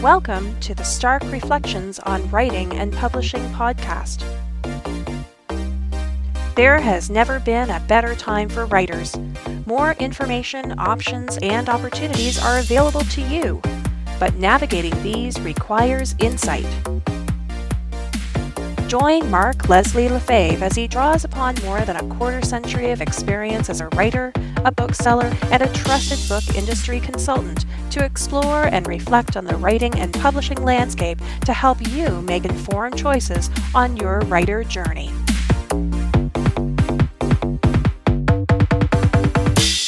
Welcome to the Stark Reflections on Writing and Publishing podcast. There has never been a better time for writers. More information, options, and opportunities are available to you, but navigating these requires insight. Join Mark Leslie Lefebvre as he draws upon more than a quarter century of experience as a writer, a bookseller, and a trusted book industry consultant to explore and reflect on the writing and publishing landscape to help you make informed choices on your writer journey.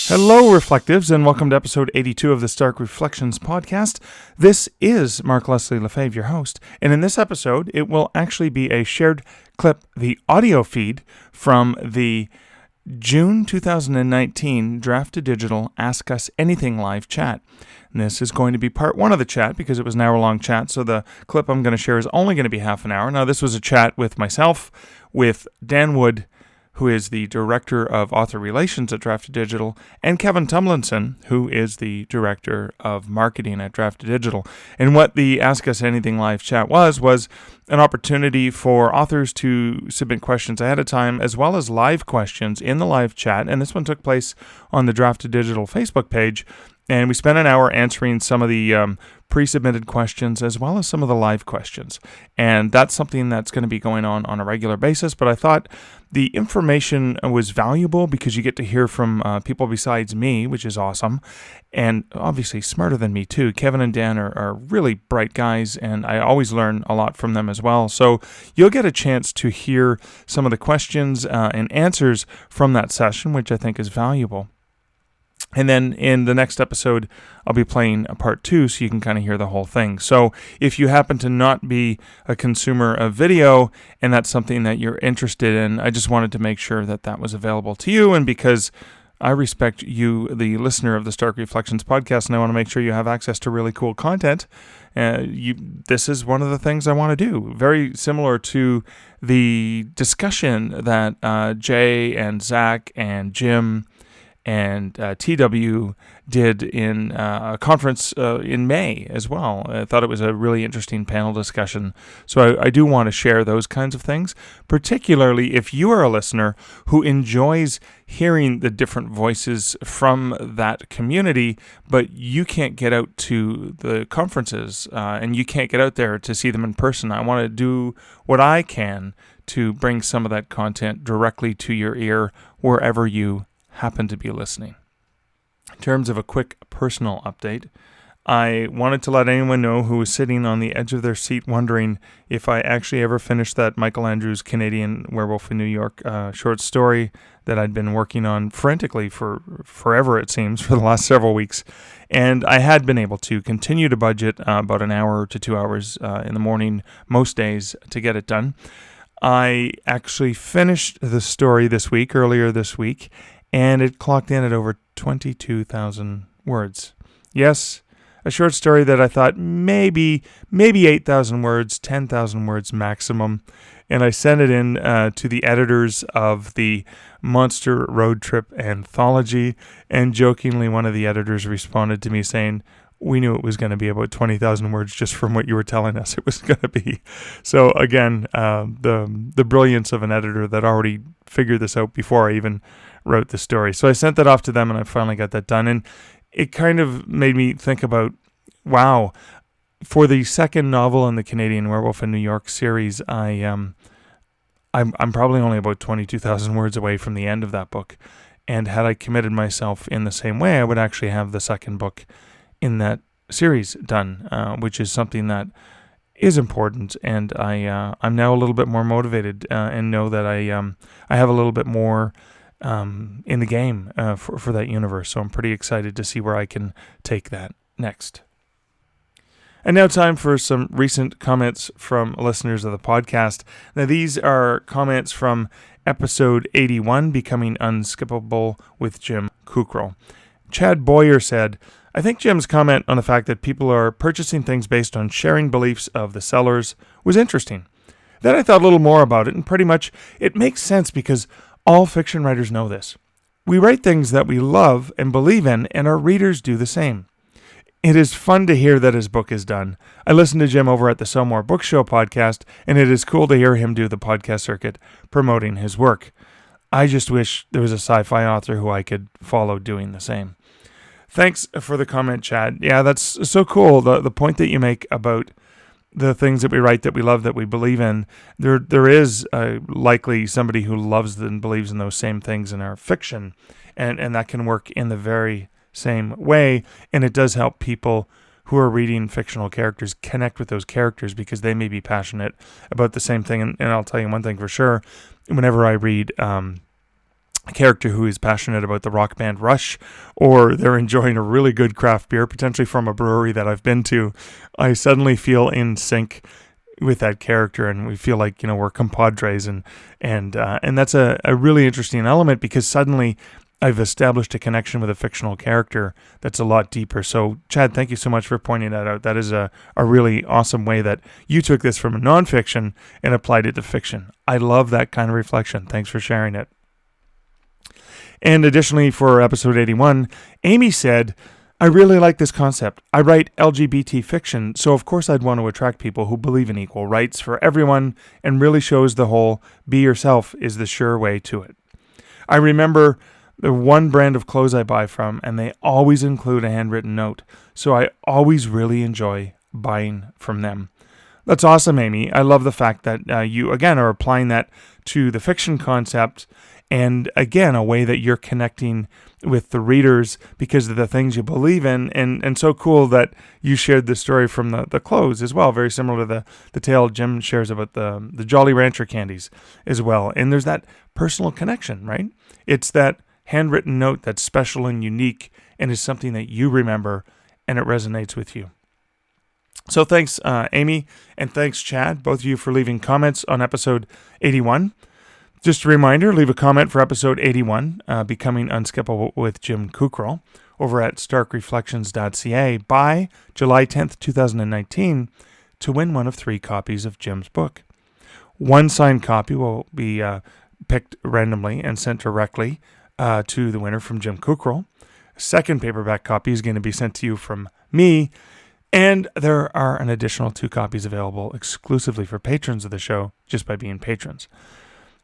Hello, Reflectives, and welcome to episode 82 of the Stark Reflections podcast. This is Mark Leslie Lefebvre, your host, and in this episode, it will actually be a shared clip, the audio feed from the June 2019 Draft2Digital Ask Us Anything live chat. And this is going to be part one of the chat because it was an hour-long chat, so the clip I'm going to share is only going to be half an hour. Now, this was a chat with myself, with Dan Wood, who is the Director of Author Relations at Draft2Digital, and Kevin Tumlinson, who is the Director of Marketing at Draft2Digital. And what the Ask Us Anything live chat was an opportunity for authors to submit questions ahead of time, as well as live questions in the live chat. And this one took place on the Draft2Digital Facebook page. And we spent an hour answering some of the pre-submitted questions as well as some of the live questions. And that's something that's going to be going on a regular basis. But I thought the information was valuable because you get to hear from people besides me, which is awesome. And obviously smarter than me too. Kevin and Dan are really bright guys, and I always learn a lot from them as well. So you'll get a chance to hear some of the questions and answers from that session, which I think is valuable. And then in the next episode, I'll be playing a part two so you can kind of hear the whole thing. So if you happen to not be a consumer of video and that's something that you're interested in, I just wanted to make sure that that was available to you. And because I respect you, the listener of the Stark Reflections podcast, and I want to make sure you have access to really cool content, this is one of the things I want to do. Very similar to the discussion that Jay and Zach and Jim and TW did in a conference in May as well. I thought it was a really interesting panel discussion. So I do want to share those kinds of things, particularly if you are a listener who enjoys hearing the different voices from that community, but you can't get out to the conferences and you can't get out there to see them in person. I want to do what I can to bring some of that content directly to your ear wherever you happen to be listening. In terms of a quick personal update, I wanted to let anyone know who was sitting on the edge of their seat wondering if I actually ever finished that Michael Andrews Canadian Werewolf in New York short story that I'd been working on frantically for forever, it seems, for the last several weeks. And I had been able to continue to budget about an hour to 2 hours in the morning most days to get it done. I actually finished the story earlier this week, and it clocked in at over 22,000 words. Yes, a short story that I thought maybe 8,000 words, 10,000 words maximum. And I sent it in to the editors of the Monster Road Trip Anthology. And jokingly, one of the editors responded to me saying, "We knew it was going to be about 20,000 words just from what you were telling us it was going to be." So again, the brilliance of an editor that already figured this out before I even wrote the story. So I sent that off to them, and I finally got that done. And it kind of made me think about, wow, for the second novel in the Canadian Werewolf in New York series, I'm probably only about 22,000 words away from the end of that book. And had I committed myself in the same way, I would actually have the second book in that series done, which is something that is important, and I'm now a little bit more motivated and know that I have a little bit more in the game for that universe. So I'm pretty excited to see where I can take that next. And now time for some recent comments from listeners of the podcast. Now these are comments from episode 81, Becoming Unskippable with Jim Kukral. Chad Boyer said, "I think Jim's comment on the fact that people are purchasing things based on sharing beliefs of the sellers was interesting. Then I thought a little more about it, and pretty much it makes sense because all fiction writers know this. We write things that we love and believe in, and our readers do the same. It is fun to hear that his book is done. I listen to Jim over at the Sell More Book Show podcast, and it is cool to hear him do the podcast circuit promoting his work. I just wish there was a sci-fi author who I could follow doing the same. Thanks for the comment, Chad. Yeah, that's so cool. The point that you make about the things that we write, that we love, that we believe in, there is likely somebody who loves and believes in those same things in our fiction, and that can work in the very same way, and it does help people who are reading fictional characters connect with those characters because they may be passionate about the same thing. And I'll tell you one thing for sure, whenever I read a character who is passionate about the rock band Rush, or they're enjoying a really good craft beer, potentially from a brewery that I've been to, I suddenly feel in sync with that character, and we feel like, we're compadres, and that's a really interesting element because suddenly I've established a connection with a fictional character that's a lot deeper. So, Chad, thank you so much for pointing that out. That is a really awesome way that you took this from nonfiction and applied it to fiction. I love that kind of reflection. Thanks for sharing it. And additionally, for episode 81, Amy said, I really like this concept. I write LGBT fiction, so of course I'd want to attract people who believe in equal rights for everyone and really shows the whole be yourself is the sure way to it. I remember the one brand of clothes I buy from, and they always include a handwritten note, so I always really enjoy buying from them. That's awesome, Amy. I love the fact that you, again, are applying that to the fiction concept, and again, a way that you're connecting with the readers because of the things you believe in, and so cool that you shared the story from the clothes as well, very similar to the tale Jim shares about the Jolly Rancher candies as well. And there's that personal connection, right? It's that handwritten note that's special and unique and is something that you remember and it resonates with you. So thanks, Amy, and thanks, Chad, both of you, for leaving comments on episode 81. Just a reminder, leave a comment for episode 81, Becoming Unskippable with Jim Kukral, over at starkreflections.ca by July 10th, 2019, to win one of 3 copies of Jim's book. One signed copy will be picked randomly and sent directly to the winner from Jim Kukral. A second paperback copy is going to be sent to you from me, and there are an additional 2 copies available exclusively for patrons of the show just by being patrons.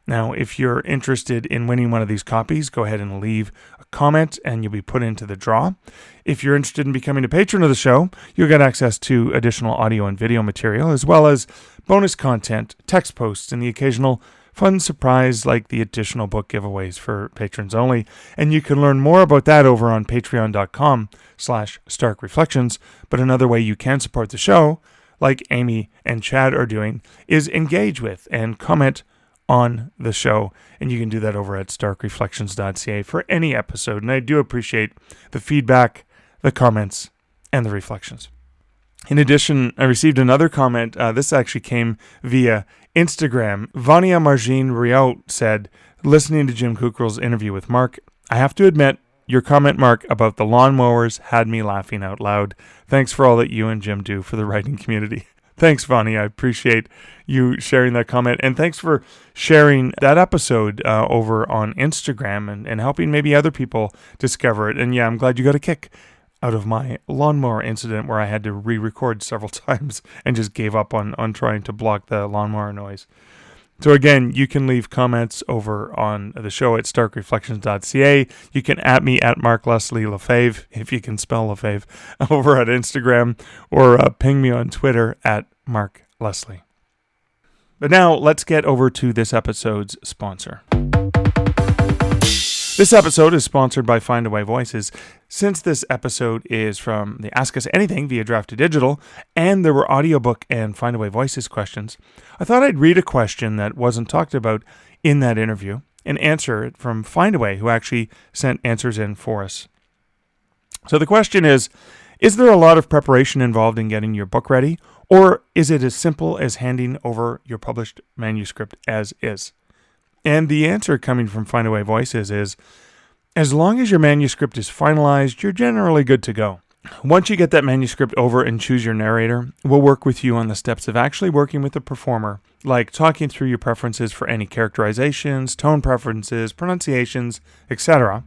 Now, if you're interested in winning one of these copies, go ahead and leave a comment and you'll be put into the draw. If you're interested in becoming a patron of the show, you'll get access to additional audio and video material, as well as bonus content, text posts, and the occasional fun surprise like the additional book giveaways for patrons only. And you can learn more about that over on patreon.com/starkreflections. But another way you can support the show, like Amy and Chad are doing, is engage with and comment on the show. And you can do that over at starkreflections.ca for any episode. And I do appreciate the feedback, the comments, and the reflections. In addition, I received another comment. This actually came via Instagram. Vania Margine Riot said, listening to Jim Kukral's interview with Mark, I have to admit, your comment, Mark, about the lawnmowers had me laughing out loud. Thanks for all that you and Jim do for the writing community. Thanks, Vania. I appreciate you sharing that comment. And thanks for sharing that episode over on Instagram and helping maybe other people discover it. And yeah, I'm glad you got a kick out of my lawnmower incident where I had to re-record several times and just gave up on trying to block the lawnmower noise. So again, you can leave comments over on the show at starkreflections.ca. You can @ me at Mark Leslie Lefebvre, if you can spell Lefebvre, over at Instagram, or ping me on Twitter at Mark Leslie. But now let's get over to this episode's sponsor. This episode is sponsored by Findaway Voices. Since this episode is from the Ask Us Anything via Draft2Digital, and there were audiobook and Findaway Voices questions, I thought I'd read a question that wasn't talked about in that interview and answer it from Findaway, who actually sent answers in for us. So the question is there a lot of preparation involved in getting your book ready, or is it as simple as handing over your published manuscript as is? And the answer coming from Findaway Voices is, as long as your manuscript is finalized, you're generally good to go. Once you get that manuscript over and choose your narrator, we'll work with you on the steps of actually working with the performer, like talking through your preferences for any characterizations, tone preferences, pronunciations, etc.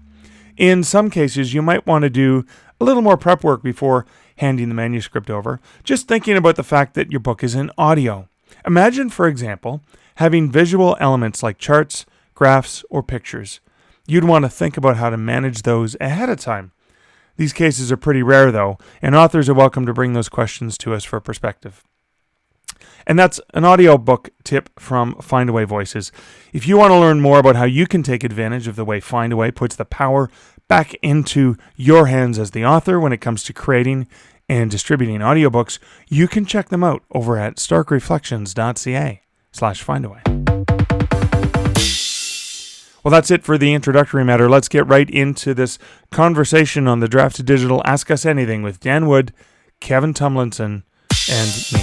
In some cases, you might want to do a little more prep work before handing the manuscript over, just thinking about the fact that your book is in audio. Imagine, for example, having visual elements like charts, graphs, or pictures. You'd want to think about how to manage those ahead of time. These cases are pretty rare, though, and authors are welcome to bring those questions to us for perspective. And that's an audiobook tip from Findaway Voices. If you want to learn more about how you can take advantage of the way Findaway puts the power back into your hands as the author when it comes to creating and distributing audiobooks, you can check them out over at starkreflections.ca/Findaway. Well, that's it for the introductory matter. Let's get right into this conversation on the Draft2Digital Ask Us Anything with Dan Wood, Kevin Tumlinson, and me.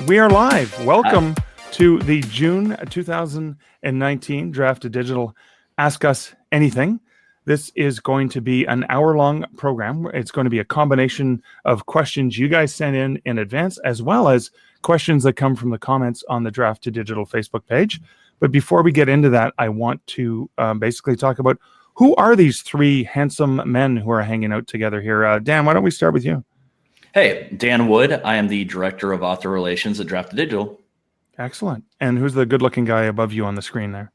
We are live. Welcome to the June 2019 Draft2Digital Ask Us Anything. This is going to be an hour-long program. It's going to be a combination of questions you guys sent in advance, as well as questions that come from the comments on the Draft2Digital Facebook page. But before we get into that, I want to basically talk about who are these three handsome men who are hanging out together here. Dan, why don't we start with you? Hey, Dan Wood. I am the Director of Author Relations at Draft2Digital. Excellent. And who's the good-looking guy above you on the screen there?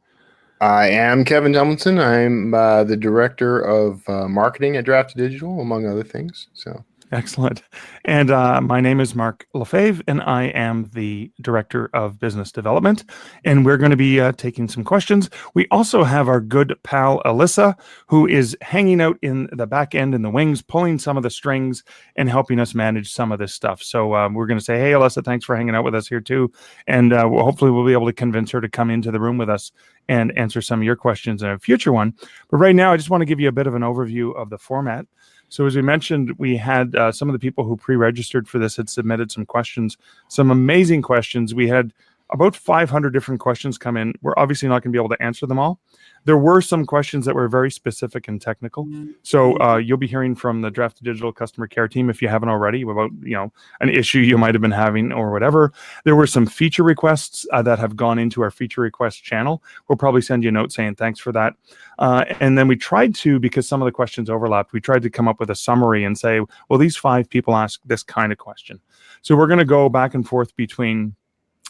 I am Kevin Tumlinson. I'm the Director of Marketing at Draft2Digital, among other things. So excellent. And my name is Mark Lefebvre, and I am the Director of Business Development. And we're going to be taking some questions. We also have our good pal, Alyssa, who is hanging out in the back end in the wings, pulling some of the strings and helping us manage some of this stuff. So we're going to say, hey, Alyssa, thanks for hanging out with us here too. And hopefully we'll be able to convince her to come into the room with us and answer some of your questions in a future one. But right now, I just want to give you a bit of an overview of the format. So as we mentioned, we had some of the people who pre-registered for this had submitted some questions, some amazing questions. We had about 500 different questions come in. We're obviously not going to be able to answer them all. There were some questions that were very specific and technical. So you'll be hearing from the Draft2Digital customer care team, if you haven't already, about an issue you might have been having or whatever. There were some feature requests that have gone into our feature request channel. We'll probably send you a note saying thanks for that. And then we tried to, because some of the questions overlapped, we tried to come up with a summary and say, well, these 5 people ask this kind of question. So we're going to go back and forth between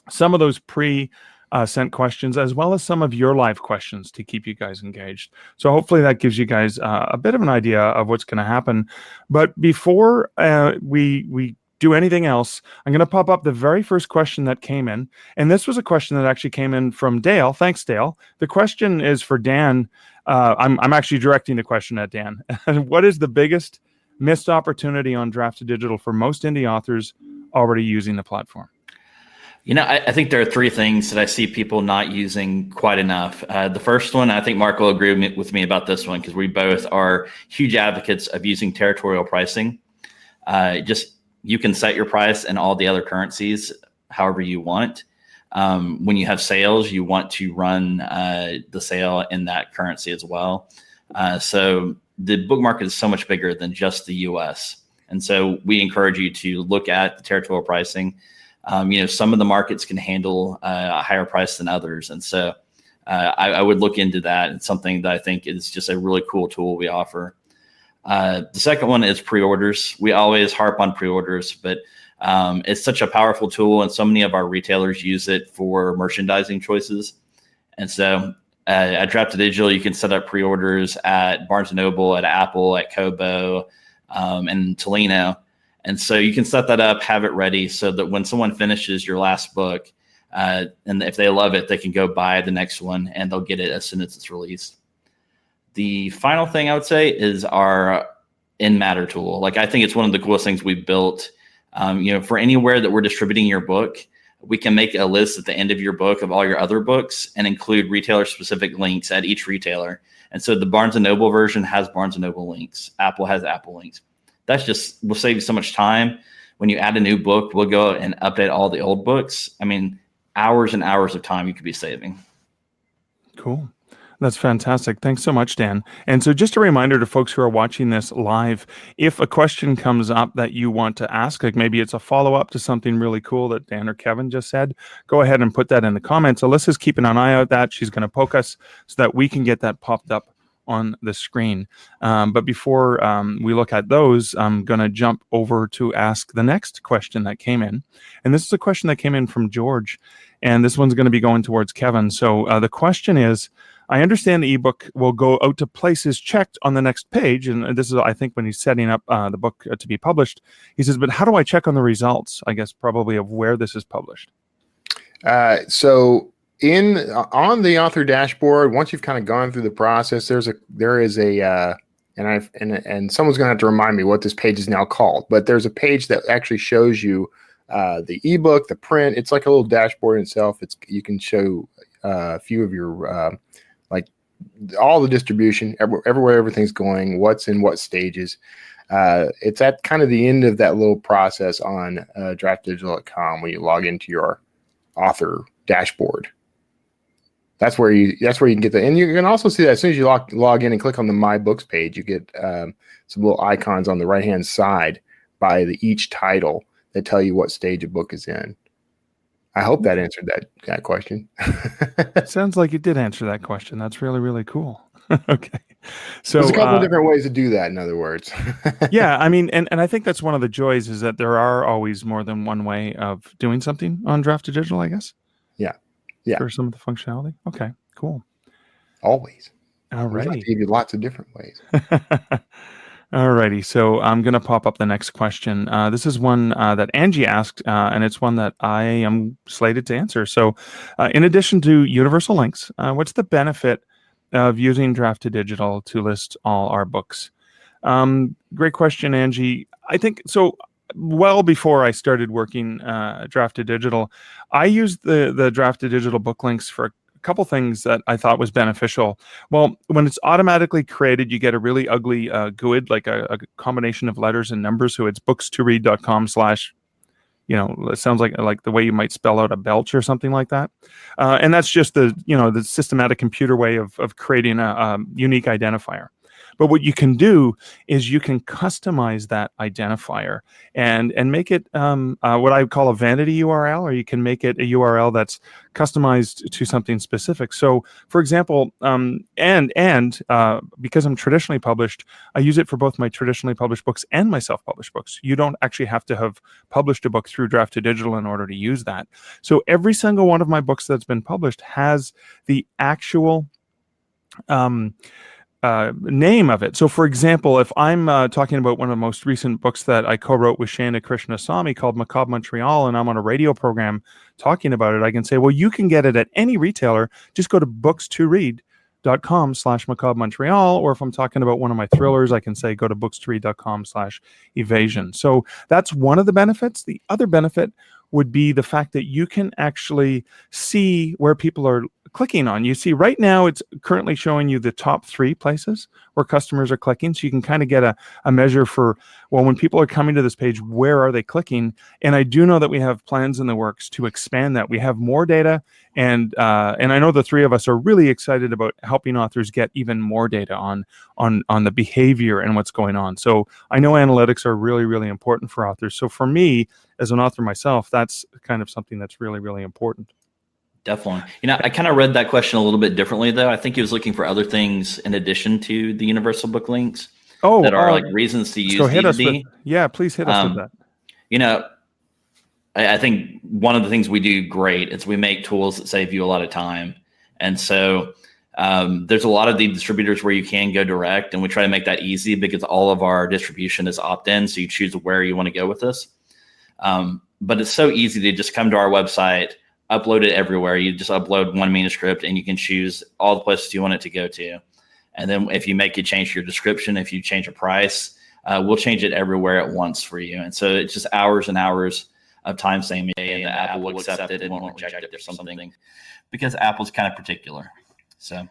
some of those sent questions, as well as some of your live questions to keep you guys engaged. So hopefully that gives you guys a bit of an idea of what's going to happen. But before we do anything else, I'm going to pop up the very first question that came in. And this was a question that actually came in from Dale. Thanks, Dale. The question is for Dan. I'm actually directing the question at Dan. What is the biggest missed opportunity on Draft2Digital for most indie authors already using the platform? I think there are 3 things that I see people not using quite enough. The first one, I think Mark will agree with me about this one, because we both are huge advocates of using territorial pricing. You can set your price in all the other currencies however you want. When you have sales, you want to run the sale in that currency as well. So the book market is so much bigger than just the US. And so we encourage you to look at the territorial pricing. Some of the markets can handle a higher price than others. And so I would look into that. It's something that I think is just a really cool tool we offer. The second one is pre-orders. We always harp on pre-orders, but it's such a powerful tool, and so many of our retailers use it for merchandising choices. And so at Draft2Digital, you can set up pre-orders at Barnes & Noble, at Apple, at Kobo, and Tolino. And so you can set that up, have it ready, so that when someone finishes your last book, and if they love it, they can go buy the next one, and they'll get it as soon as it's released. The final thing I would say is our in-matter tool. I think it's one of the coolest things we've built. For anywhere that we're distributing your book, we can make a list at the end of your book of all your other books and include retailer-specific links at each retailer. And so the Barnes & Noble version has Barnes & Noble links. Apple has Apple links. Will save you so much time. When you add a new book, we'll go and update all the old books. I mean, hours and hours of time you could be saving. Cool. That's fantastic. Thanks so much, Dan. And so just a reminder to folks who are watching this live, if a question comes up that you want to ask, like maybe it's a follow-up to something really cool that Dan or Kevin just said, go ahead and put that in the comments. Alyssa's keeping an eye out that. She's going to poke us so that we can get that popped up on the screen. But before we look at those, I'm going to jump over to ask the next question that came in. And this is a question that came in from George. And this one's going to be going towards Kevin. So the question is, I understand the ebook will go out to places checked on the next page. And this is, I think, when he's setting up the book to be published. He says, but how do I check on the results, I guess, probably of where this is published? So on the author dashboard, once you've kind of gone through the process, and someone's going to have to remind me what this page is now called, but there's a page that actually shows you the ebook, the print. It's like a little dashboard in itself. You can show a few of your like all the distribution, everywhere everything's going, what's in what stages. It's at kind of the end of that little process on draftdigital.com when you log into your author dashboard. That's where you can get that. And you can also see that as soon as you log in and click on the My Books page, you get some little icons on the right-hand side by each title that tell you what stage a book is in. I hope that answered that question. Sounds like you did answer that question. That's really, really cool. Okay. So there's a couple of different ways to do that, in other words. Yeah, I mean, and I think that's one of the joys is that there are always more than one way of doing something on Draft2Digital, I guess. Yeah. For some of the functionality. Okay, cool. Always. All We'd like righty. to give you lots of different ways. All righty. So I'm going to pop up the next question. This is one that Angie asked, and it's one that I am slated to answer. So in addition to universal links, what's the benefit of using Draft2Digital to list all our books? Great question, Angie. I think so. Well before I started working Draft2Digital, I used the Draft2Digital book links for a couple things that I thought was beneficial. Well, when it's automatically created, you get a really ugly GUID, like a combination of letters and numbers. So it's books2read.com/ it sounds like the way you might spell out a belch or something like that. And that's just the systematic computer way of creating a unique identifier. But what you can do is you can customize that identifier and make it what I call a vanity URL, or you can make it a URL that's customized to something specific. So, for example, because I'm traditionally published, I use it for both my traditionally published books and my self-published books. You don't actually have to have published a book through Draft2Digital in order to use that. So every single one of my books that's been published has the actual name of it. So, for example, if I'm talking about one of the most recent books that I co-wrote with Shana Krishnasamy called Macabre Montreal, and I'm on a radio program talking about it, I can say, well, you can get it at any retailer. Just go to books2read.com/Macabre Montreal, or if I'm talking about one of my thrillers, I can say go to books2read.com/Evasion. So that's one of the benefits. The other benefit would be the fact that you can actually see where people are clicking on. You see right now it's currently showing you the top 3 places where customers are clicking. So you can kind of get a measure for, well, when people are coming to this page, where are they clicking? And I do know that we have plans in the works to expand that. We have more data, and I know the 3 of us are really excited about helping authors get even more data on the behavior and what's going on. So I know analytics are really, really important for authors. So for me, as an author myself, that's kind of something that's really, really important. Definitely. I kind of read that question a little bit differently, though. I think he was looking for other things in addition to the universal book links that are like reasons to use D2D. Yeah, please hit us with that. I think one of the things we do great is we make tools that save you a lot of time. And so there's a lot of the distributors where you can go direct, and we try to make that easy because all of our distribution is opt-in. So you choose where you want to go with this. But it's so easy to just come to our website, upload it everywhere. You just upload one manuscript and you can choose all the places you want it to go to. And then if you make a change to your description, if you change a price, we'll change it everywhere at once for you. And so it's just hours and hours of time saving, and Apple will accept it and won't reject it or something, because Apple's kind of particular. So,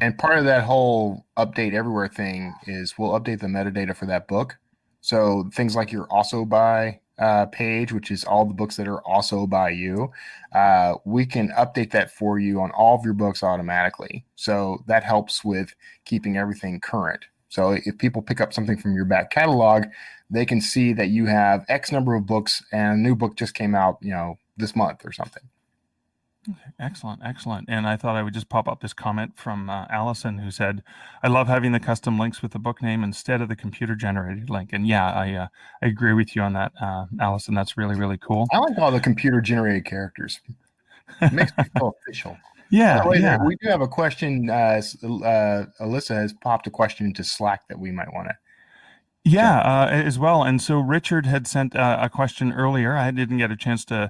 and part of that whole update everywhere thing is we'll update the metadata for that book. So things like your also by page, which is all the books that are also by you, we can update that for you on all of your books automatically. So that helps with keeping everything current. So if people pick up something from your back catalog, they can see that you have X number of books and a new book just came out, this month or something. Excellent, excellent. And I thought I would just pop up this comment from Allison, who said, "I love having the custom links with the book name instead of the computer-generated link." And yeah, I agree with you on that, Allison. That's really, really cool. I like all the computer-generated characters. It makes me feel official. Yeah, By the way, yeah. we do have a question. Alyssa has popped a question into Slack that we might want to. Yeah, as well. And so Richard had sent a question earlier. I didn't get a chance to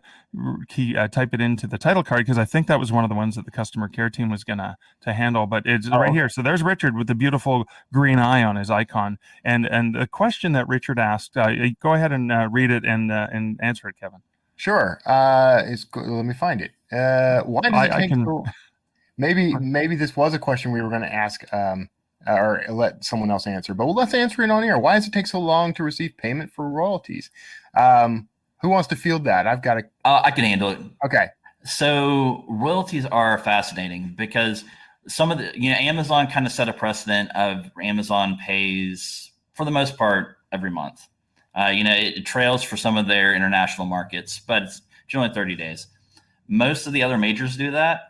type it into the title card because I think that was one of the ones that the customer care team was gonna to handle. But it's right here. So there's Richard with the beautiful green eye on his icon. And the question that Richard asked, go ahead and read it and answer it, Kevin. Sure. Let me find it. Why does it take so? Maybe this was a question we were going to ask. Or let someone else answer, but let's answer it on air. Why does it take so long to receive payment for royalties? Who wants to field that? I've got I can handle it. Okay. So royalties are fascinating because some of the, Amazon kind of set a precedent of Amazon pays for the most part every month. It trails for some of their international markets, but it's generally 30 days. Most of the other majors do that.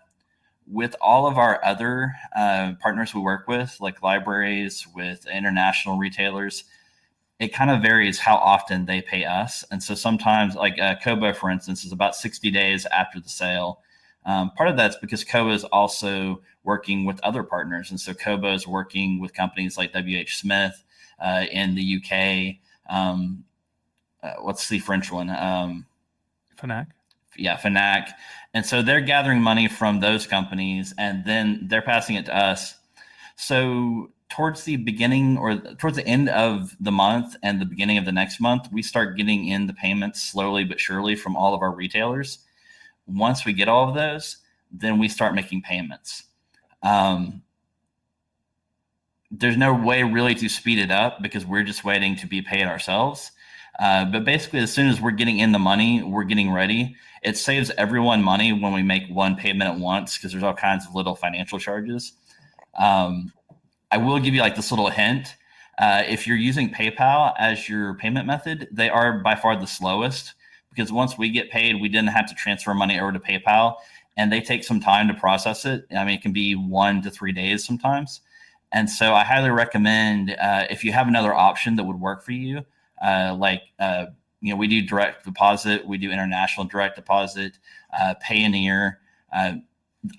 With all of our other partners we work with, like libraries, with international retailers, it kind of varies how often they pay us. And so sometimes, like Kobo, for instance, is about 60 days after the sale. Part of that's because Kobo is also working with other partners. And so Kobo is working with companies like WH Smith in the UK. What's the French one? Fnac. Yeah, Fnac. And so they're gathering money from those companies and then they're passing it to us. So towards the beginning or towards the end of the month and the beginning of the next month, we start getting in the payments slowly but surely from all of our retailers. Once we get all of those, then we start making payments. There's no way really to speed it up because we're just waiting to be paid ourselves. But basically, as soon as we're getting in the money, we're getting ready. It saves everyone money when we make one payment at once because there's all kinds of little financial charges. I will give you like this little hint. If you're using PayPal as your payment method, they are by far the slowest because once we get paid, we didn't have to transfer money over to PayPal and they take some time to process it. I mean, it can be 1 to 3 days sometimes. And so I highly recommend if you have another option that would work for you, we do direct deposit, we do international direct deposit, Payoneer.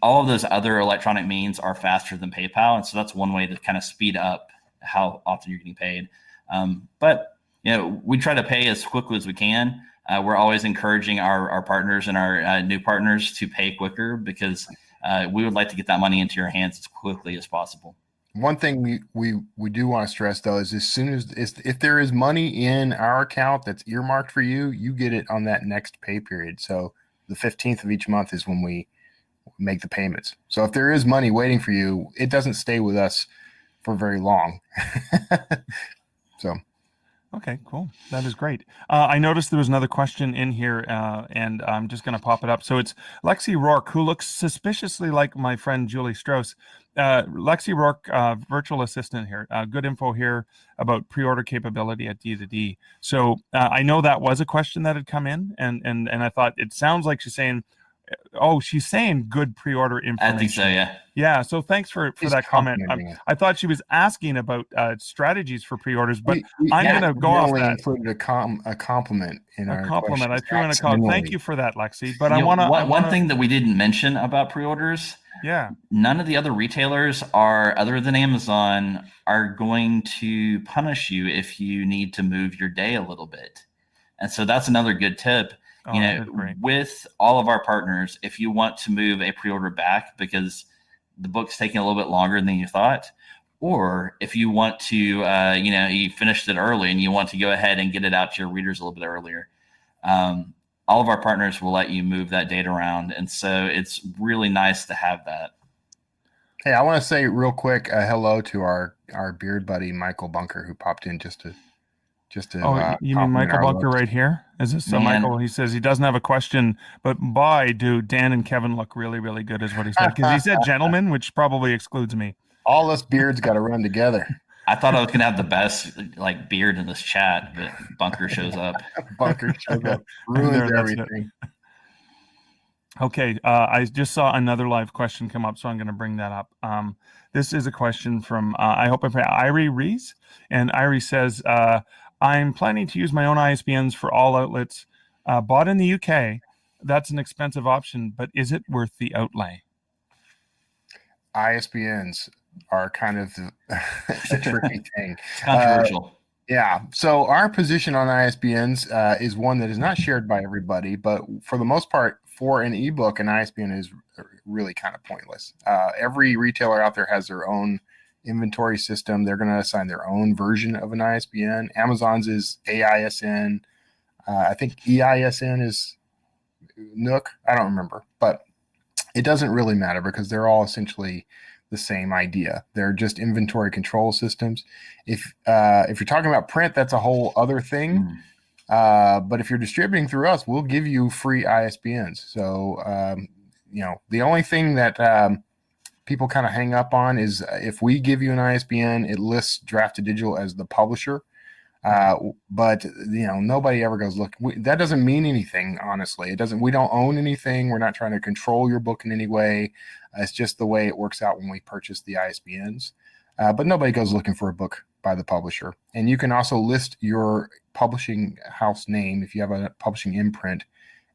All of those other electronic means are faster than PayPal. And so that's one way to kind of speed up how often you're getting paid. But we try to pay as quickly as we can. We're always encouraging our partners and our new partners to pay quicker because we would like to get that money into your hands as quickly as possible. One thing we do want to stress though is if there is money in our account that's earmarked for you, you get it on that next pay period. So the 15th of each month is when we make the payments. So if there is money waiting for you, it doesn't stay with us for very long. So. Okay, cool. That is great. I noticed there was another question in here, and I'm just going to pop it up. So it's Lexi Rourke, who looks suspiciously like my friend Julie Strauss. Lexi Rourke, virtual assistant here. Good info here about pre-order capability at D2D. So I know that was a question that had come in, and I thought it sounds like she's saying, she's saying good pre-order information. I think so, yeah. Yeah, so thanks for that comment. I thought she was asking about strategies for pre-orders, but I'm going to go off that. Included a compliment in our compliment. I threw in a questions. comment. Thank you for that, Lexi. But one thing that we didn't mention about pre-orders. Yeah. None of the other retailers other than Amazon, are going to punish you if you need to move your day a little bit. And so that's another good tip. With all of our partners, if you want to move a pre-order back because the book's taking a little bit longer than you thought, or if you want to, you finished it early and you want to go ahead and get it out to your readers a little bit earlier, all of our partners will let you move that date around. And so it's really nice to have that. Hey, I want to say real quick hello to our beard buddy, Michael Bunker, who popped in just to you mean Michael Bunker right here? Is this so? Michael, he says he doesn't have a question, but boy, do Dan and Kevin look really, really good, is what he said. Because he said gentlemen, which probably excludes me. All us beards got to run together. I thought I was going to have the best beard in this chat, but Bunker shows up. Bunker shows up, ruins everything. Okay, I just saw another live question come up, so I'm going to bring that up. This is a question from, I hope I'm Irie Rees, and Irie says, I'm planning to use my own ISBNs for all outlets. Bought in the UK, that's an expensive option, but is it worth the outlay? ISBNs are kind of a tricky thing. It's controversial. Yeah. So our position on ISBNs is one that is not shared by everybody, but for the most part, for an ebook, an ISBN is really kind of pointless. Every retailer out there has their own inventory system. They're going to assign their own version of an ISBN. Amazon's is AISN. I think EISN is Nook. I don't remember, but it doesn't really matter because they're all essentially the same idea. They're just inventory control systems. If you're talking about print, that's a whole other thing. But if you're distributing through us, we'll give you free ISBNs. So the only thing that people kind of hang up on is if we give you an ISBN, it lists Draft2Digital as the publisher. But nobody ever goes, look, that doesn't mean anything. Honestly, it doesn't. We don't own anything. We're not trying to control your book in any way. It's just the way it works out when we purchase the ISBNs. But nobody goes looking for a book by the publisher. And you can also list your publishing house name if you have a publishing imprint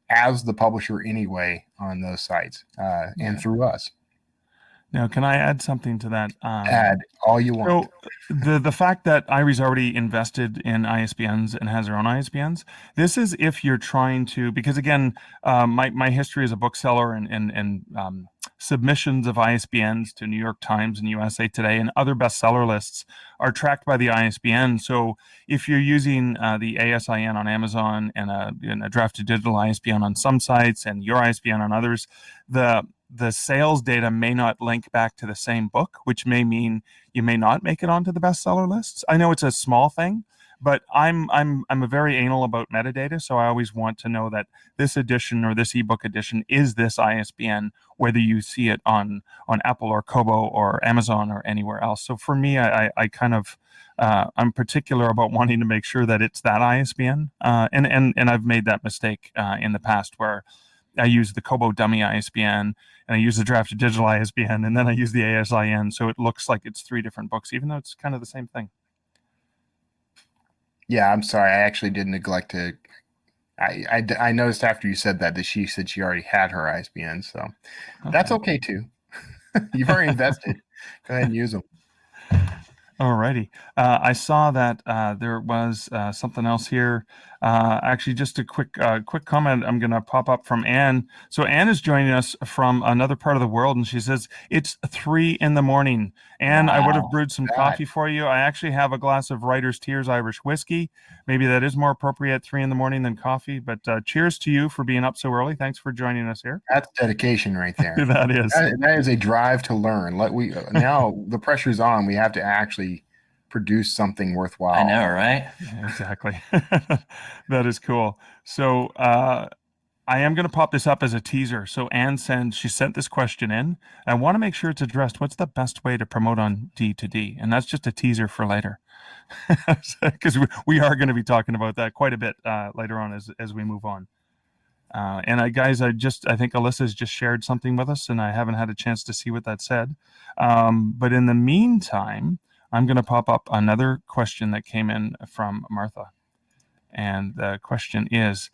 as the publisher anyway on those sites and through us. Now, can I add something to that? Add all you want. So the fact that Irie's already invested in ISBNs and has her own ISBNs, this is if you're trying to, because again, my history as a bookseller and submissions of ISBNs to New York Times and USA Today and other bestseller lists are tracked by the ISBN. So if you're using the ASIN on Amazon and a Draft2Digital ISBN on some sites and your ISBN on others, the sales data may not link back to the same book, which may mean you may not make it onto the bestseller lists. I know it's a small thing, but I'm a very anal about metadata, so I always want to know that this edition or this ebook edition is this ISBN, whether you see it on Apple or Kobo or Amazon or anywhere else. So for me, I kind of I'm particular about wanting to make sure that it's that ISBN, and I've made that mistake in the past where I use the Kobo dummy ISBN and I use the Draft2Digital ISBN and then I use the ASIN, so it looks like it's three different books, even though it's kind of the same thing. Yeah, I'm sorry. I actually did neglect to. I noticed after you said that she said she already had her ISBN, so that's okay too. You've already invested. Go ahead and use them. Alrighty. I saw that there was something else here. Actually, just a quick comment I'm going to pop up from Anne. So Anne is joining us from another part of the world, and she says, it's 3 a.m. Anne, Wow, I would have brewed some coffee for you. I actually have a glass of Writer's Tears Irish whiskey. Maybe that is more appropriate at 3 a.m. than coffee, but cheers to you for being up so early. Thanks for joining us here. That's dedication right there. That is. That is a drive to learn. Now the pressure's on. We have to actually produce something worthwhile. I know, right? Yeah, exactly. That is cool. So I am going to pop this up as a teaser. So Anne she sent this question in. I want to make sure it's addressed. What's the best way to promote on D2D? And that's just a teaser for later, because we are going to be talking about that quite a bit later on as we move on. And I think Alyssa's just shared something with us, and I haven't had a chance to see what that said. But in the meantime, I'm going to pop up another question that came in from Martha. And the question is,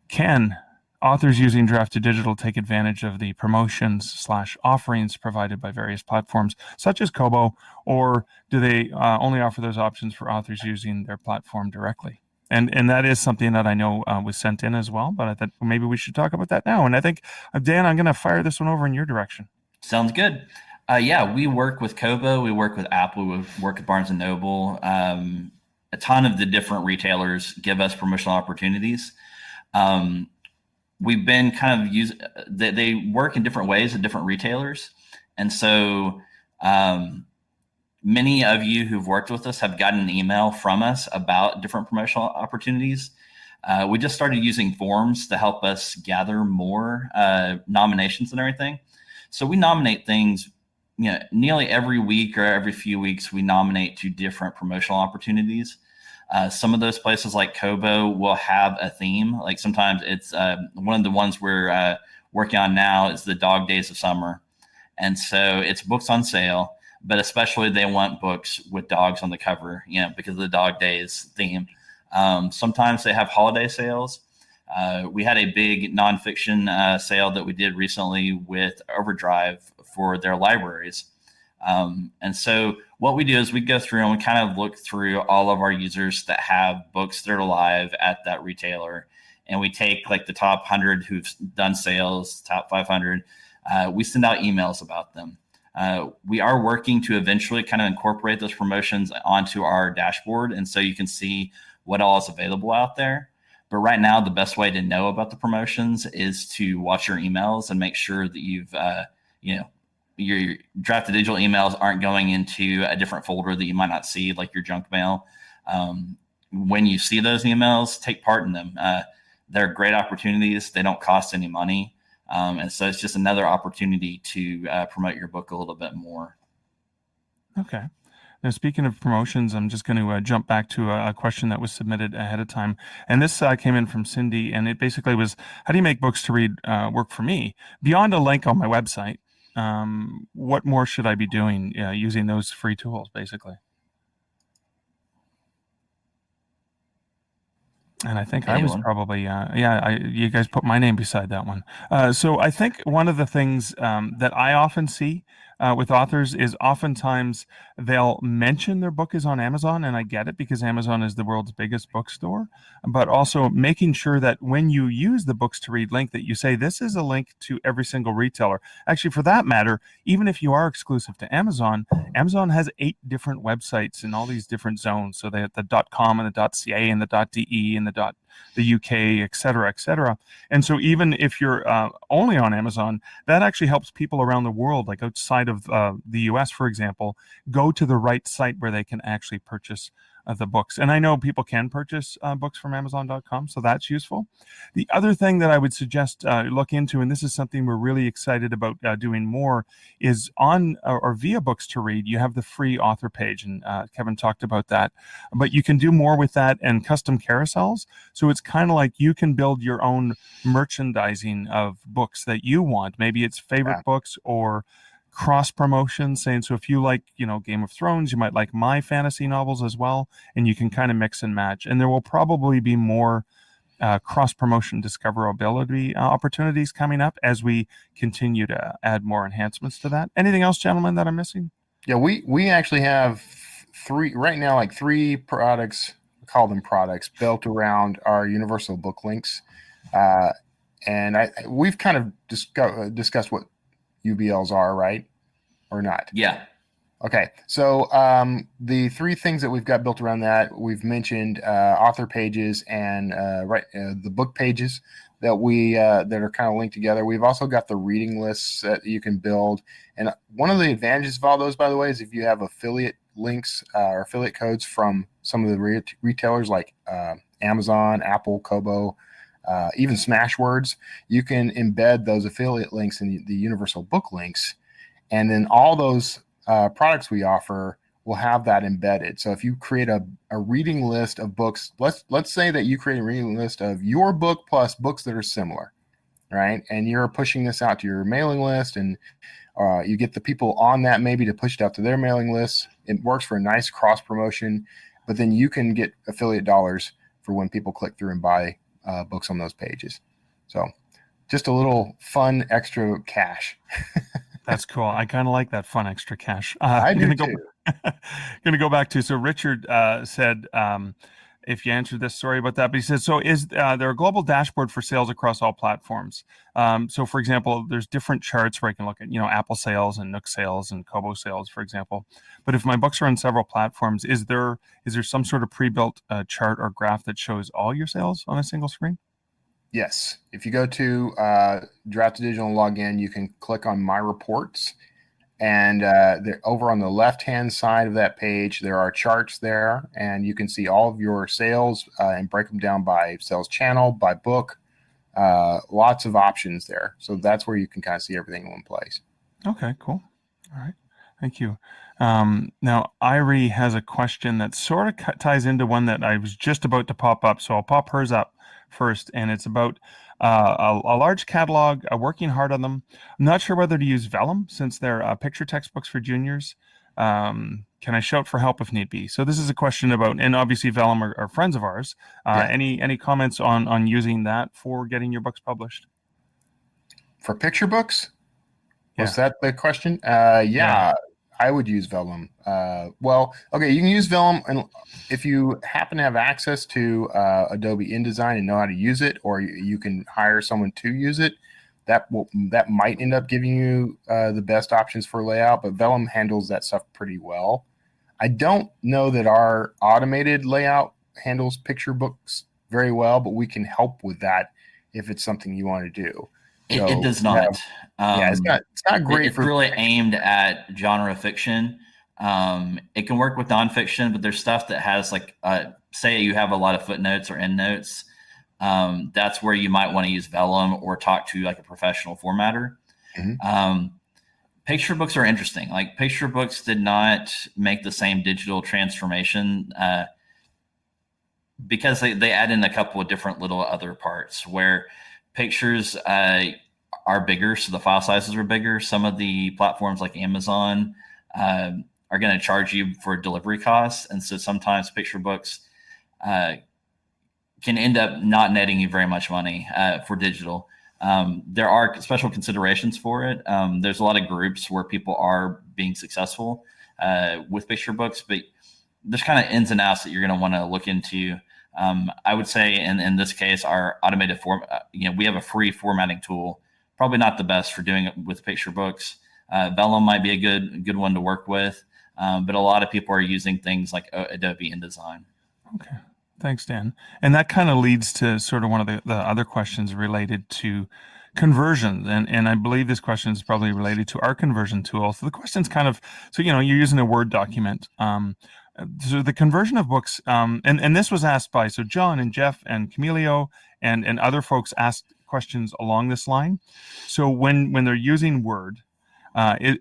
can authors using Draft2Digital take advantage of the promotions/offerings provided by various platforms, such as Kobo, or do they only offer those options for authors using their platform directly? And that is something that I know was sent in as well, but I thought maybe we should talk about that now. And I think, Dan, I'm going to fire this one over in your direction. Sounds good. Yeah, we work with Kobo, we work with Apple, we work with Barnes & Noble. A ton of the different retailers give us promotional opportunities. We've been kind of they work in different ways at different retailers. And so many of you who've worked with us have gotten an email from us about different promotional opportunities. We just started using forms to help us gather more nominations and everything. So we nominate things, nearly every week or every few weeks, we nominate to different promotional opportunities. Some of those places like Kobo will have a theme. Like sometimes it's one of the ones we're working on now is the Dog Days of Summer. And so it's books on sale, but especially they want books with dogs on the cover, because of the Dog Days theme. Sometimes they have holiday sales. We had a big nonfiction sale that we did recently with Overdrive for their libraries. And so what we do is we go through and we kind of look through all of our users that have books that are live at that retailer. And we take like the top 100 who've done sales, top 500. We send out emails about them. We are working to eventually kind of incorporate those promotions onto our dashboard. And so you can see what all is available out there. But right now, the best way to know about the promotions is to watch your emails and make sure that you've, your Draft2Digital emails aren't going into a different folder that you might not see, like your junk mail. When you see those emails, take part in them. They're great opportunities. They don't cost any money. And so it's just another opportunity to promote your book a little bit more. Okay. Now, speaking of promotions, I'm just going to jump back to a question that was submitted ahead of time. And this came in from Cindy, and it basically was, how do you make books to read work for me? Beyond a link on my website, what more should I be doing using those free tools, basically? And I think I was probably, you guys put my name beside that one. So I think one of the things that I often see with authors is oftentimes they'll mention their book is on Amazon, and I get it because Amazon is the world's biggest bookstore, but also making sure that when you use the books to read link that you say this is a link to every single retailer. Actually, for that matter, even if you are exclusive to Amazon, Amazon has 8 different websites in all these different zones. So they have the .com and the .ca and the .de and the UK, et cetera, et cetera. And so even if you're only on Amazon, that actually helps people around the world, like outside of the US, for example, go to the right site where they can actually purchase the books. And I know people can purchase books from Amazon.com, so that's useful. The other thing that I would suggest look into, and this is something we're really excited about doing more, is on or via Books to Read, you have the free author page, and Kevin talked about that. But you can do more with that and custom carousels. So it's kind of like you can build your own merchandising of books that you want. Maybe it's favorite books or cross promotion, saying, so if you like, Game of Thrones, you might like my fantasy novels as well, and you can kind of mix and match. And there will probably be more cross promotion discoverability opportunities coming up as we continue to add more enhancements to that. Anything else, gentlemen, that I'm missing? Yeah, we actually have three products, call them products, built around our universal book links. And we've kind of discussed what UBLs are, right? Or not? Yeah. Okay. So the 3 things that we've got built around that, we've mentioned author pages and the book pages that that are kind of linked together. We've also got the reading lists that you can build. And one of the advantages of all those, by the way, is if you have affiliate links or affiliate codes from some of the retailers like Amazon, Apple, Kobo, even Smashwords, you can embed those affiliate links in the universal book links, and then all those products we offer will have that embedded. So if you create a reading list of books, let's say that you create a reading list of your book plus books that are similar, right? And you're pushing this out to your mailing list, and you get the people on that maybe to push it out to their mailing lists. It works for a nice cross promotion, but then you can get affiliate dollars for when people click through and buy books on those pages. So just a little fun extra cash. That's cool. I kind of like that fun extra cash. I do too. Going to go back to, so Richard said, if you answered this, sorry about that, but he says, so is there a global dashboard for sales across all platforms? So for example, there's different charts where I can look at, Apple sales and Nook sales and Kobo sales, for example. But if my books are on several platforms, is there some sort of pre-built chart or graph that shows all your sales on a single screen? Yes. If you go to Draft2Digital and log in, you can click on My Reports. And over on the left-hand side of that page, there are charts there, and you can see all of your sales and break them down by sales channel, by book, lots of options there. So that's where you can kind of see everything in one place. Okay, cool. All right. Thank you. Now, Irie has a question that sort of ties into one that I was just about to pop up. So I'll pop hers up first. And it's about a large catalog, working hard on them. I'm not sure whether to use Vellum since they're picture textbooks for juniors. Can I shout for help if need be? So this is a question about, and obviously Vellum are friends of ours. Any comments on using that for getting your books published? For picture books? Was Yeah. that the question? Yeah, I would use Vellum. Well, okay, you can use Vellum, and if you happen to have access to Adobe InDesign and know how to use it, or you can hire someone to use it, that might end up giving you the best options for layout. But Vellum handles that stuff pretty well. I don't know that our automated layout handles picture books very well, but we can help with that if it's something you want to do. So, It does not. it's not great. It's really aimed at genre fiction. It can work with nonfiction, but there's stuff that has like, say you have a lot of footnotes or endnotes. That's where you might want to use Vellum or talk to like a professional formatter. Mm-hmm. Picture books are interesting. Like picture books did not make the same digital transformation because they add in a couple of different little other parts where pictures are bigger, so the file sizes are bigger. Some of the platforms like Amazon are going to charge you for delivery costs, and so sometimes picture books can end up not netting you very much money for digital. There are special considerations for it. There's a lot of groups where people are being successful with picture books, but there's kind of ins and outs that you're going to want to look into. I would say in this case, our automated we have a free formatting tool, probably not the best for doing it with picture books. Vellum might be a good one to work with, but a lot of people are using things like Adobe InDesign. Okay. Thanks, Dan. And that kind of leads to sort of one of the other questions related to conversion. And I believe this question is probably related to our conversion tool. So the question's kind of, you're using a Word document. So the conversion of books, and this was asked by, John and Jeff and Camilio and other folks asked questions along this line. So when they're using Word,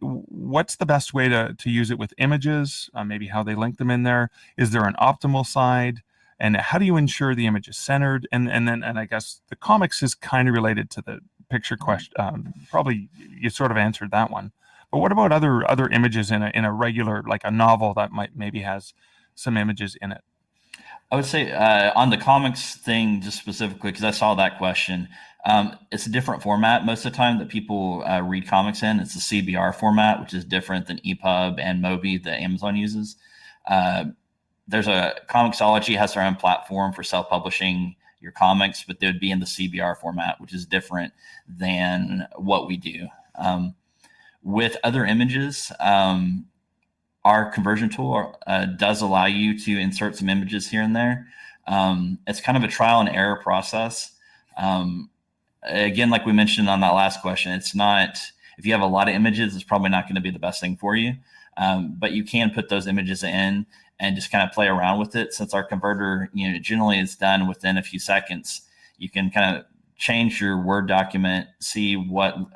what's the best way to use it with images? Maybe how they link them in there. Is there an optimal side? And how do you ensure the image is centered? And I guess the comics is kind of related to the picture question. Probably you sort of answered that one. But what about other images in a regular, like a novel that might maybe has some images in it? I would say on the comics thing, just specifically, because I saw that question, it's a different format most of the time that people read comics in. It's the CBR format, which is different than EPUB and Mobi that Amazon uses. There's a Comixology has their own platform for self-publishing your comics, but they would be in the CBR format, which is different than what we do. With other images, our conversion tool does allow you to insert some images here and there. It's kind of a trial and error process. Again, like we mentioned on that last question, it's not, if you have a lot of images, it's probably not going to be the best thing for you. But you can put those images in and just kind of play around with it. Since our converter, generally is done within a few seconds, you can kind of change your Word document, see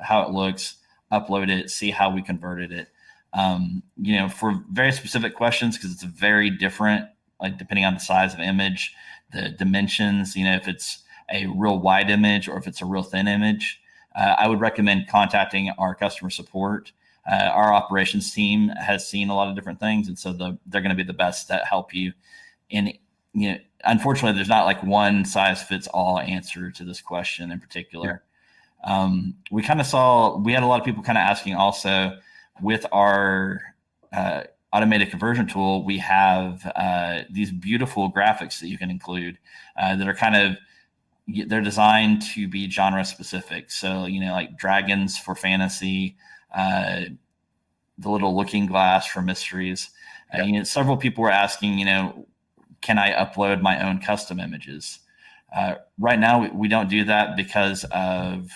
how it looks, upload it, see how we converted it. For very specific questions, because it's very different, like depending on the size of image, the dimensions, if it's a real wide image or if it's a real thin image, I would recommend contacting our customer support. Our operations team has seen a lot of different things, and so they're going to be the best to help you. And unfortunately, there's not like one size fits all answer to this question in particular. We had a lot of people kind of asking also with our automated conversion tool. We have these beautiful graphics that you can include that are they're designed to be genre specific. So, like dragons for fantasy, the little looking glass for mysteries. Several people were asking, can I upload my own custom images? Right now, we don't do that because of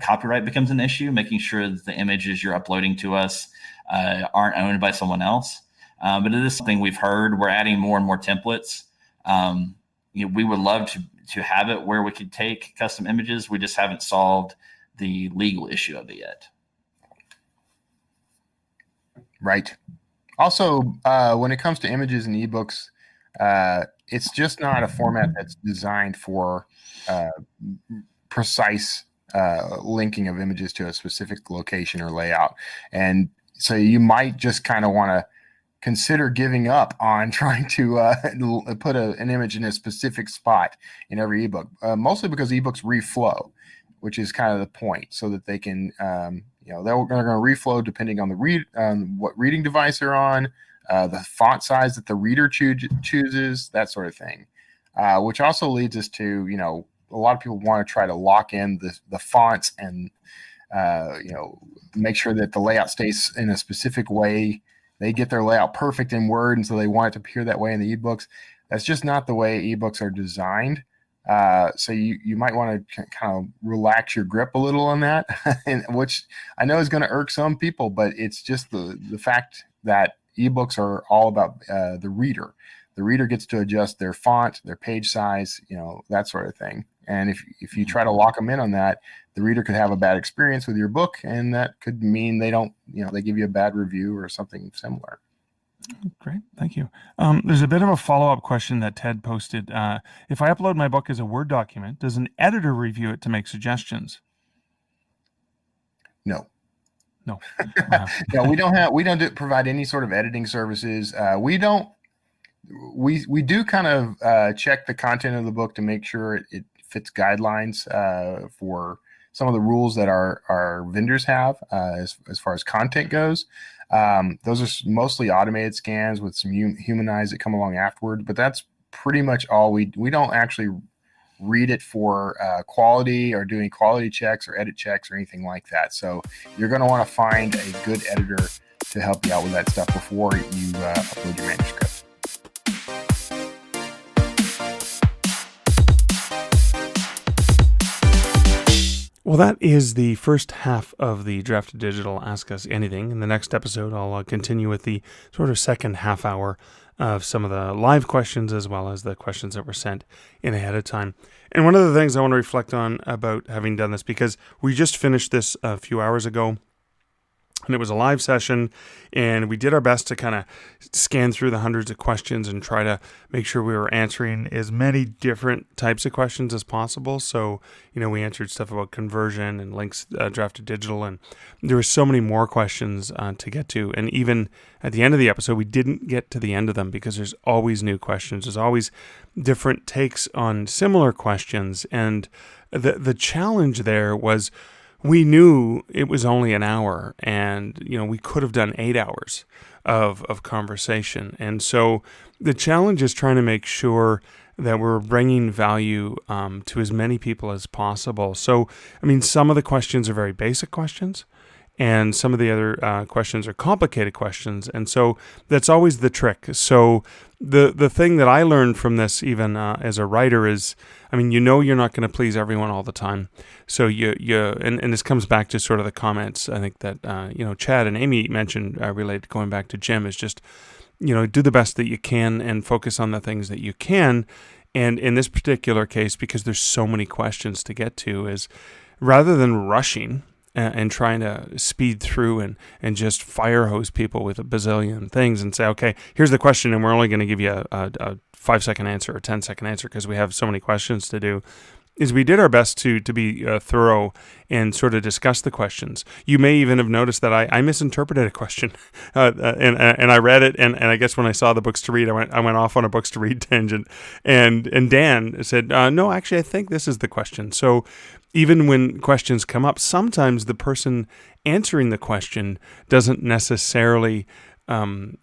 copyright becomes an issue, making sure that the images you're uploading to us aren't owned by someone else. But it is something we've heard. We're adding more and more templates. We would love to have it where we could take custom images. We just haven't solved the legal issue of it yet. Right. Also, when it comes to images and ebooks, it's just not a format that's designed for precise linking of images to a specific location or layout. And so you might just kind of want to consider giving up on trying to put an image in a specific spot in every ebook, mostly because ebooks reflow, which is kind of the point, so that they can, they're going to reflow depending on what reading device they're on, the font size that the reader chooses, that sort of thing, which also leads us to, a lot of people want to try to lock in the fonts and, make sure that the layout stays in a specific way. They get their layout perfect in Word, and so they want it to appear that way in the ebooks. That's just not the way ebooks are designed. So you might want to kind of relax your grip a little on that, which I know is going to irk some people, but it's just the fact that ebooks are all about the reader. The reader gets to adjust their font, their page size, that sort of thing. And if you try to lock them in on that, the reader could have a bad experience with your book, and that could mean they don't, they give you a bad review or something similar. Great, thank you. There's a bit of a follow-up question that Ted posted. If I upload my book as a Word document, does an editor review it to make suggestions? No. No. No, we don't provide any sort of editing services. We do kind of check the content of the book to make sure it fits guidelines for some of the rules that our vendors have as far as content goes. Those are mostly automated scans with some human eyes that come along afterward, but that's pretty much all. We don't actually read it for quality or doing quality checks or edit checks or anything like that. So you're going to want to find a good editor to help you out with that stuff before you upload your manuscript. Well, that is the first half of the Draft2Digital Ask Us Anything. In the next episode, I'll continue with the sort of second half hour of some of the live questions as well as the questions that were sent in ahead of time. And one of the things I want to reflect on about having done this, because we just finished this a few hours ago, and it was a live session, and we did our best to kind of scan through the hundreds of questions and try to make sure we were answering as many different types of questions as possible. So, we answered stuff about conversion and links, Draft2Digital, and there were so many more questions to get to. And even at the end of the episode, we didn't get to the end of them because there's always new questions. There's always different takes on similar questions. And the challenge there was, we knew it was only an hour, and we could have done 8 hours of conversation. And so the challenge is trying to make sure that we're bringing value to as many people as possible. So, some of the questions are very basic questions, and some of the other questions are complicated questions. And so that's always the trick. So the thing that I learned from this, even as a writer, is, you're not going to please everyone all the time. So and this comes back to sort of the comments, I think that, Chad and Amy mentioned related, going back to Jim, is just, do the best that you can and focus on the things that you can. And in this particular case, because there's so many questions to get to, is rather than rushing and trying to speed through and just fire hose people with a bazillion things and say, okay, here's the question, and we're only going to give you a 5-second answer or 10-second answer because we have so many questions to do, is we did our best to be thorough and sort of discuss the questions. You may even have noticed that I misinterpreted a question, and I read it, and I guess when I saw the books to read, I went off on a books to read tangent, and Dan said, no, actually, I think this is the question. So even when questions come up, sometimes the person answering the question doesn't necessarily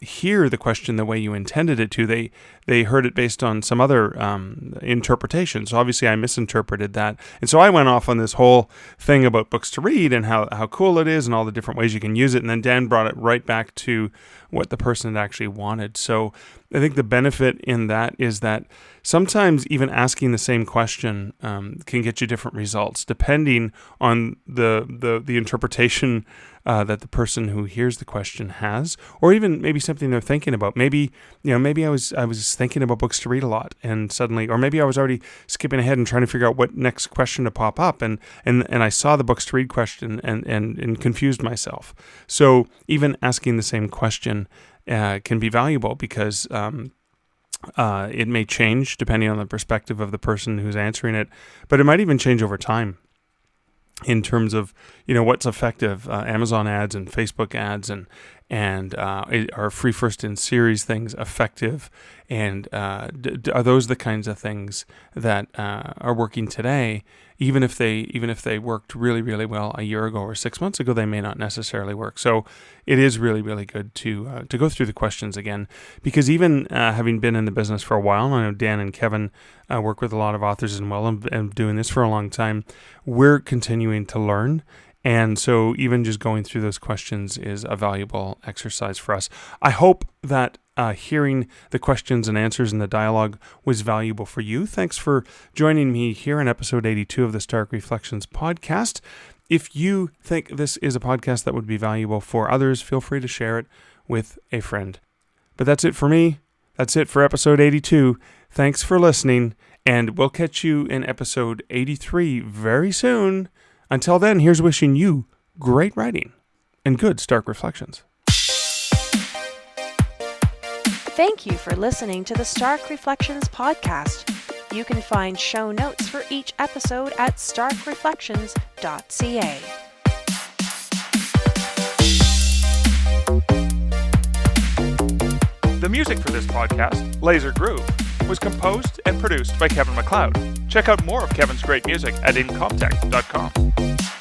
hear the question the way you intended it to. They heard it based on some other interpretation. So obviously I misinterpreted that. And so I went off on this whole thing about books to read and how cool it is and all the different ways you can use it. And then Dan brought it right back to what the person had actually wanted. So I think the benefit in that is that sometimes even asking the same question can get you different results depending on the interpretation that the person who hears the question has, or even maybe something they're thinking about. Maybe I was thinking about books to read a lot, and suddenly, or maybe I was already skipping ahead and trying to figure out what next question to pop up, and I saw the books to read question and confused myself. So even asking the same question can be valuable because it may change depending on the perspective of the person who's answering it, but it might even change over time in terms of what's effective. Amazon ads and Facebook ads and are free first in series things effective, and are those the kinds of things that are working today? Even if they worked really, really well a year ago or 6 months ago, they may not necessarily work. So it is really, really good to go through the questions again, because even having been in the business for a while, and I know Dan and Kevin work with a lot of authors as well, and doing this for a long time, we're continuing to learn. And so even just going through those questions is a valuable exercise for us. I hope that hearing the questions and answers and the dialogue was valuable for you. Thanks for joining me here in episode 82 of the Stark Reflections podcast. If you think this is a podcast that would be valuable for others, feel free to share it with a friend. But that's it for me. That's it for episode 82. Thanks for listening, and we'll catch you in episode 83 very soon. Until then, here's wishing you great writing and good Stark Reflections. Thank you for listening to the Stark Reflections podcast. You can find show notes for each episode at starkreflections.ca. The music for this podcast, Laser Groove, was composed and produced by Kevin MacLeod. Check out more of Kevin's great music at incomptech.com.